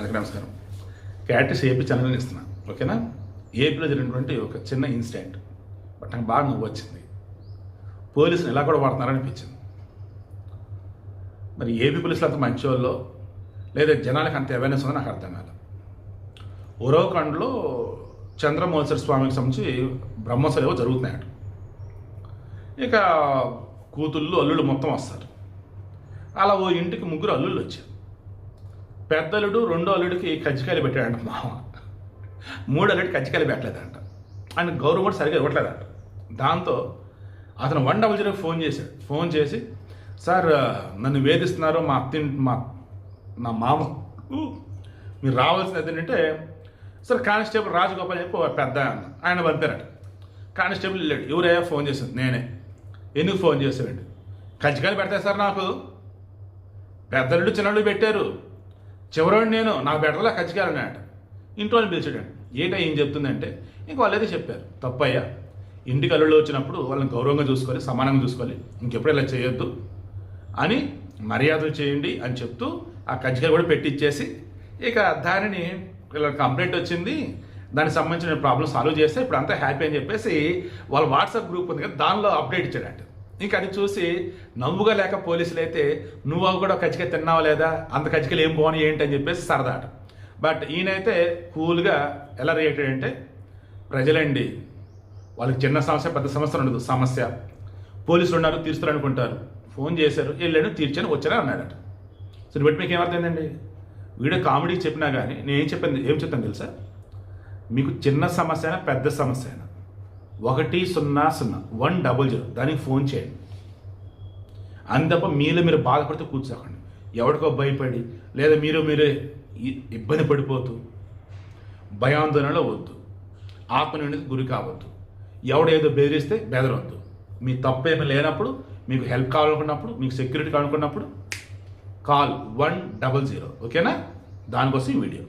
అందరికీ నమస్కారం. క్యాటిస్ ఏపీ ఛానల్ని ఇస్తున్నాను, ఓకేనా. ఏపీలో జరిగినటువంటి ఒక చిన్న ఇన్సిడెంట్ బట్ నాకు బాగా నవ్వు వచ్చింది. పోలీసులు ఎలా కూడా వాడుతున్నారనిపించింది. మరి ఏపీ పోలీసులు అంత మంచి వాళ్ళు లేదా జనాలకు అంత అవేర్నెస్ ఉందో నాకు అర్థం కాదు. ఉరవకొండలో చంద్రమౌళేశ్వర స్వామికి సంబంధించి బ్రహ్మోత్సవాలు ఏవో జరుగుతున్నాయట. ఇక కూతుళ్ళు అల్లుళ్ళు మొత్తం వస్తారు. అలా ఓ ఇంటికి ముగ్గురు అల్లుళ్ళు వచ్చారు. పెద్దలుడు రెండో అల్లుడికి కజ్జికాయలు పెట్టాడంట మామ. మూడో అల్లుడికి కజ్జికాయలు పెట్టలేదంట. ఆయన గౌరవం కూడా సరిగ్గా ఇవ్వట్లేదంట. దాంతో అతను 100 ఫోన్ చేశాడు. ఫోన్ చేసి, సార్ నన్ను వేధిస్తున్నారు, నా మామ, మీరు రావాల్సినది ఏంటంటే, సార్ కానిస్టేబుల్ రాజగోపాల్ చెప్పి పెద్ద ఆయన పంపారట. కానిస్టేబుల్ వెళ్ళాడు. ఎవరయ్యా ఫోన్ చేశాను? నేనే. ఎందుకు ఫోన్ చేశాడండి? కజ్జికాయలు పెడతాయి సార్, నాకు పెద్దలుడు చిన్నళ్ళు పెట్టారు, చివరోడు నేను, నాకు పెట్టాలా కజ్జికాయలు అన్నాయట. ఇంట్లో వాళ్ళని పిలిచాడండి. ఏం చెప్తుందంటే, ఇంక వాళ్ళు అయితే చెప్పారు, తప్పయ్యా, ఇంటికి అల్లుళ్ళు వచ్చినప్పుడు వాళ్ళని గౌరవంగా చూసుకోవాలి, సమానంగా చూసుకోవాలి, ఇంకెప్పుడు ఇలా చేయొద్దు అని మర్యాదలు చేయండి అని చెప్తూ ఆ కజ్జికాయలు కూడా పెట్టిచ్చేసి, ఇక దానిని ఇలా కంప్లైంట్ వచ్చింది, దానికి సంబంధించిన ప్రాబ్లం సాల్వ్ చేస్తే ఇప్పుడు అంతా హ్యాపీ అని చెప్పేసి వాళ్ళ వాట్సాప్ గ్రూప్ ఉంది కదా, దానిలో అప్డేట్ ఇచ్చాడంట. ఇంకా అది చూసి నవ్వుగా లేక పోలీసులు అయితే, నువ్వు కూడా కజ్జికాయ తిన్నావా లేదా, అంత కజ్జికాయలు ఏం పోనీ ఏంటి అని చెప్పేసి సరదాట. బట్ ఈయనైతే కూల్గా ఎలా రియాక్ట్ అంటే, ప్రజలండి, వాళ్ళకి చిన్న సమస్య పెద్ద సమస్య ఉండదు, సమస్య పోలీసులు ఉన్నారు తీరుస్తారు అనుకుంటారు, ఫోన్ చేశారు, వెళ్ళాను తీర్చాను వచ్చాను అన్నాడట. సో బట్టి మీకు ఏమర్థమైందండి? వీడియో కామెడీకి చెప్పినా కానీ నేను ఏం చెప్తాను తెలుసా? మీకు చిన్న సమస్య అయినా పెద్ద సమస్య అయినా 100 దానికి ఫోన్ చేయండి. అంతప్ప మీరు బాధపడితే కూర్చోకండి. ఎవరికో భయపడి లేదా మీరే ఇబ్బంది పడిపోతూ భయాందోళనలో వద్దు, ఆత్మనిందికి గురి కావద్దు, ఎవడేదో బెదిరిస్తే బెదరవద్దు. మీ తప్పేమీ లేనప్పుడు, మీకు హెల్ప్ కావాలనుకున్నప్పుడు, మీకు సెక్యూరిటీ కావాలనుకున్నప్పుడు కాల్ 100, ఓకేనా? దానికోసం ఈ వీడియో.